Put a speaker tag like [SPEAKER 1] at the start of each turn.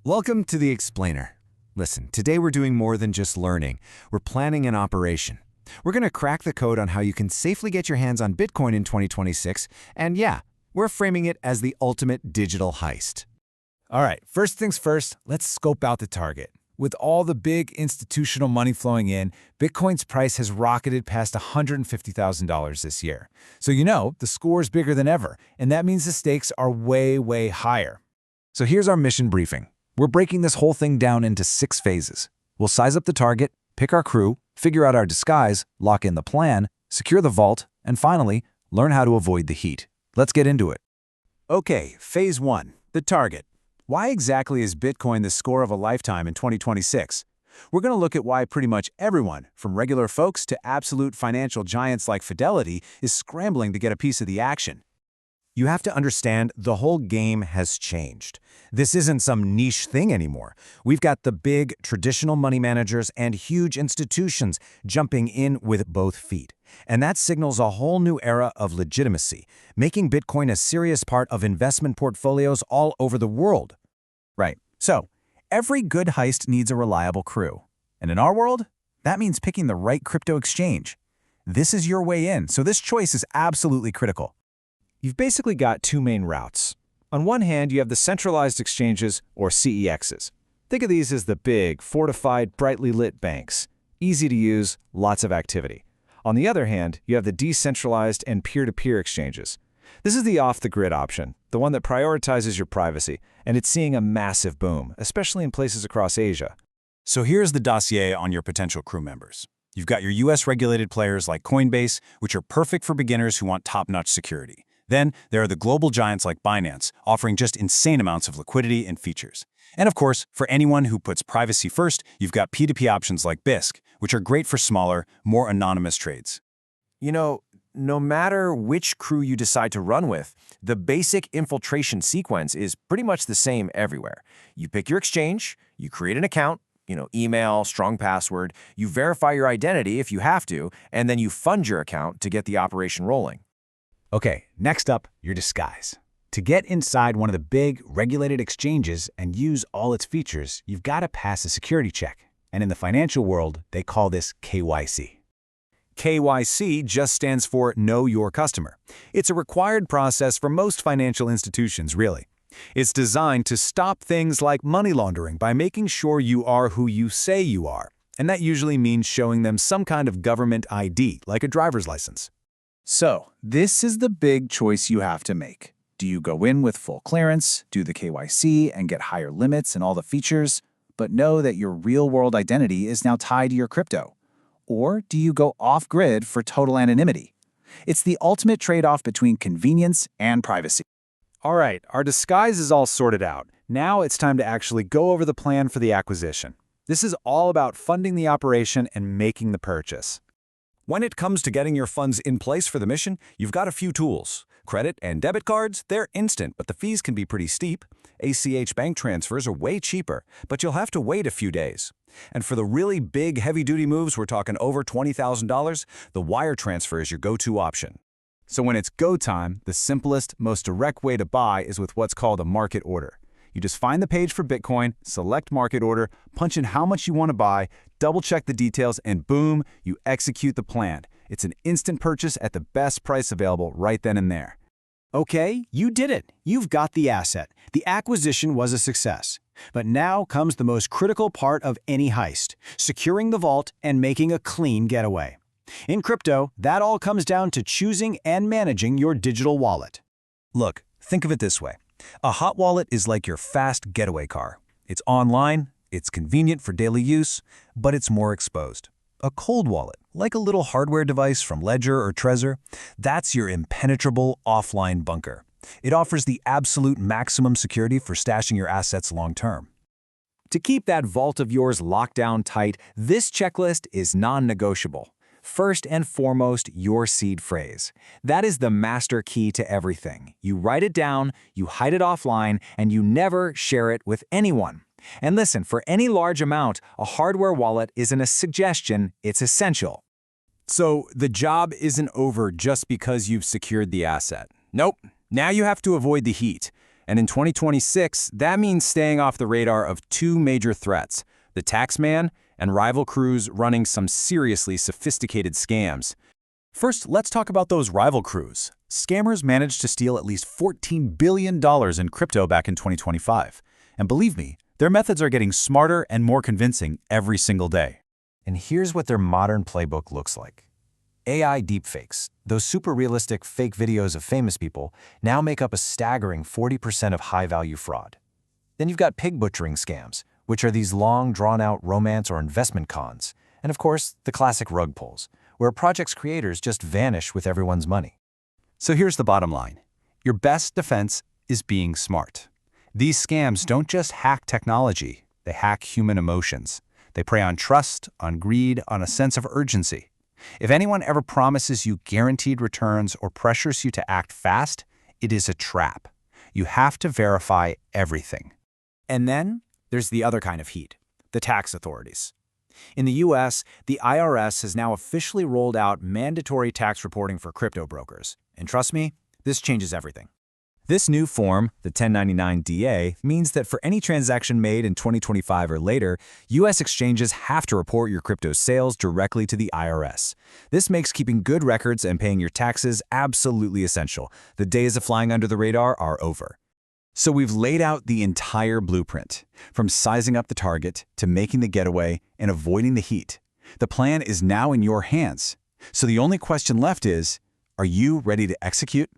[SPEAKER 1] Welcome to The Explainer. Listen, today we're doing more than just learning. We're planning an operation. We're going to crack the code on how you can safely get your hands on Bitcoin in 2026, and yeah, we're framing it as the ultimate digital heist.
[SPEAKER 2] All right, first things first, let's scope out the target. With all the big institutional money flowing in, Bitcoin's price has rocketed past $150,000 this year. So the score is bigger than ever, and that means the stakes are way, way higher. So here's our mission briefing. We're breaking this whole thing down into 6 phases. We'll size up the target, pick our crew, figure out our disguise, lock in the plan, secure the vault, and finally, learn how to avoid the heat. Let's get into it.
[SPEAKER 3] Okay, phase 1, the target. Why exactly is Bitcoin the score of a lifetime in 2026? We're going to look at why pretty much everyone, from regular folks to absolute financial giants like Fidelity, is scrambling to get a piece of the action.
[SPEAKER 1] You have to understand the whole game has changed. This isn't some niche thing anymore. We've got the big traditional money managers and huge institutions jumping in with both feet. And that signals a whole new era of legitimacy, making Bitcoin a serious part of investment portfolios all over the world.
[SPEAKER 3] Right. So, every good heist needs a reliable crew. And in our world, that means picking the right crypto exchange. This is your way in, so this choice is absolutely critical.
[SPEAKER 4] You've basically got 2 main routes. On one hand, you have the centralized exchanges, or CEXs. Think of these as the big, fortified, brightly lit banks. Easy to use, lots of activity. On the other hand, you have the decentralized and peer-to-peer exchanges. This is the off-the-grid option, the one that prioritizes your privacy, and it's seeing a massive boom, especially in places across Asia.
[SPEAKER 3] So here's the dossier on your potential crew members. You've got your US-regulated players like Coinbase, which are perfect for beginners who want top-notch security. Then, there are the global giants like Binance, offering just insane amounts of liquidity and features. And of course, for anyone who puts privacy first, you've got P2P options like Bisq, which are great for smaller, more anonymous trades.
[SPEAKER 5] No matter which crew you decide to run with, the basic infiltration sequence is pretty much the same everywhere. You pick your exchange, you create an account, email, strong password, you verify your identity if you have to, and then you fund your account to get the operation rolling.
[SPEAKER 2] Okay, next up, your disguise. To get inside one of the big, regulated exchanges and use all its features, you've got to pass a security check. And in the financial world, they call this KYC.
[SPEAKER 3] KYC just stands for Know Your Customer. It's a required process for most financial institutions, really. It's designed to stop things like money laundering by making sure you are who you say you are. And that usually means showing them some kind of government ID, like a driver's license.
[SPEAKER 6] So, this is the big choice you have to make. Do you go in with full clearance, do the KYC, and get higher limits and all the features, but know that your real-world identity is now tied to your crypto? Or do you go off-grid for total anonymity? It's the ultimate trade-off between convenience and privacy.
[SPEAKER 4] All right, our disguise is all sorted out. Now it's time to actually go over the plan for the acquisition. This is all about funding the operation and making the purchase.
[SPEAKER 3] When it comes to getting your funds in place for the mission, you've got a few tools. Credit and debit cards, they're instant, but the fees can be pretty steep. ACH bank transfers are way cheaper, but you'll have to wait a few days. And for the really big, heavy-duty moves, we're talking over $20,000, the wire transfer is your go-to option.
[SPEAKER 2] So when it's go time, the simplest, most direct way to buy is with what's called a market order. You just find the page for Bitcoin, select market order, punch in how much you want to buy, double-check the details, and boom, you execute the plan. It's an instant purchase at the best price available right then and there.
[SPEAKER 7] Okay, you did it. You've got the asset. The acquisition was a success. But now comes the most critical part of any heist, securing the vault and making a clean getaway. In crypto, that all comes down to choosing and managing your digital wallet.
[SPEAKER 3] Look, think of it this way. A hot wallet is like your fast getaway car. It's online, it's convenient for daily use, but it's more exposed. A cold wallet, like a little hardware device from Ledger or Trezor, that's your impenetrable offline bunker. It offers the absolute maximum security for stashing your assets long-term.
[SPEAKER 5] To keep that vault of yours locked down tight, this checklist is non-negotiable. First and foremost, your seed phrase. That is the master key to everything. You write it down, you hide it offline, and you never share it with anyone. And listen, for any large amount, a hardware wallet isn't a suggestion, it's essential.
[SPEAKER 3] So the job isn't over just because you've secured the asset. Nope. Now you have to avoid the heat. And in 2026, that means staying off the radar of two major threats, the taxman and rival crews running some seriously sophisticated scams. First, let's talk about those rival crews. Scammers managed to steal at least $14 billion in crypto back in 2025. And believe me, their methods are getting smarter and more convincing every single day.
[SPEAKER 5] And here's what their modern playbook looks like. AI deepfakes, those super realistic fake videos of famous people, now make up a staggering 40% of high-value fraud. Then you've got pig butchering scams, which are these long, drawn-out romance or investment cons. And of course, the classic rug pulls, where a project's creators just vanish with everyone's money.
[SPEAKER 3] So here's the bottom line. Your best defense is being smart. These scams don't just hack technology, they hack human emotions. They prey on trust, on greed, on a sense of urgency. If anyone ever promises you guaranteed returns or pressures you to act fast, it is a trap. You have to verify everything.
[SPEAKER 4] And then there's the other kind of heat, the tax authorities. In the US, the IRS has now officially rolled out mandatory tax reporting for crypto brokers. And trust me, this changes everything.
[SPEAKER 3] This new form, the 1099-DA, means that for any transaction made in 2025 or later, U.S. exchanges have to report your crypto sales directly to the IRS. This makes keeping good records and paying your taxes absolutely essential. The days of flying under the radar are over. So we've laid out the entire blueprint, from sizing up the target to making the getaway and avoiding the heat. The plan is now in your hands. So the only question left is, are you ready to execute?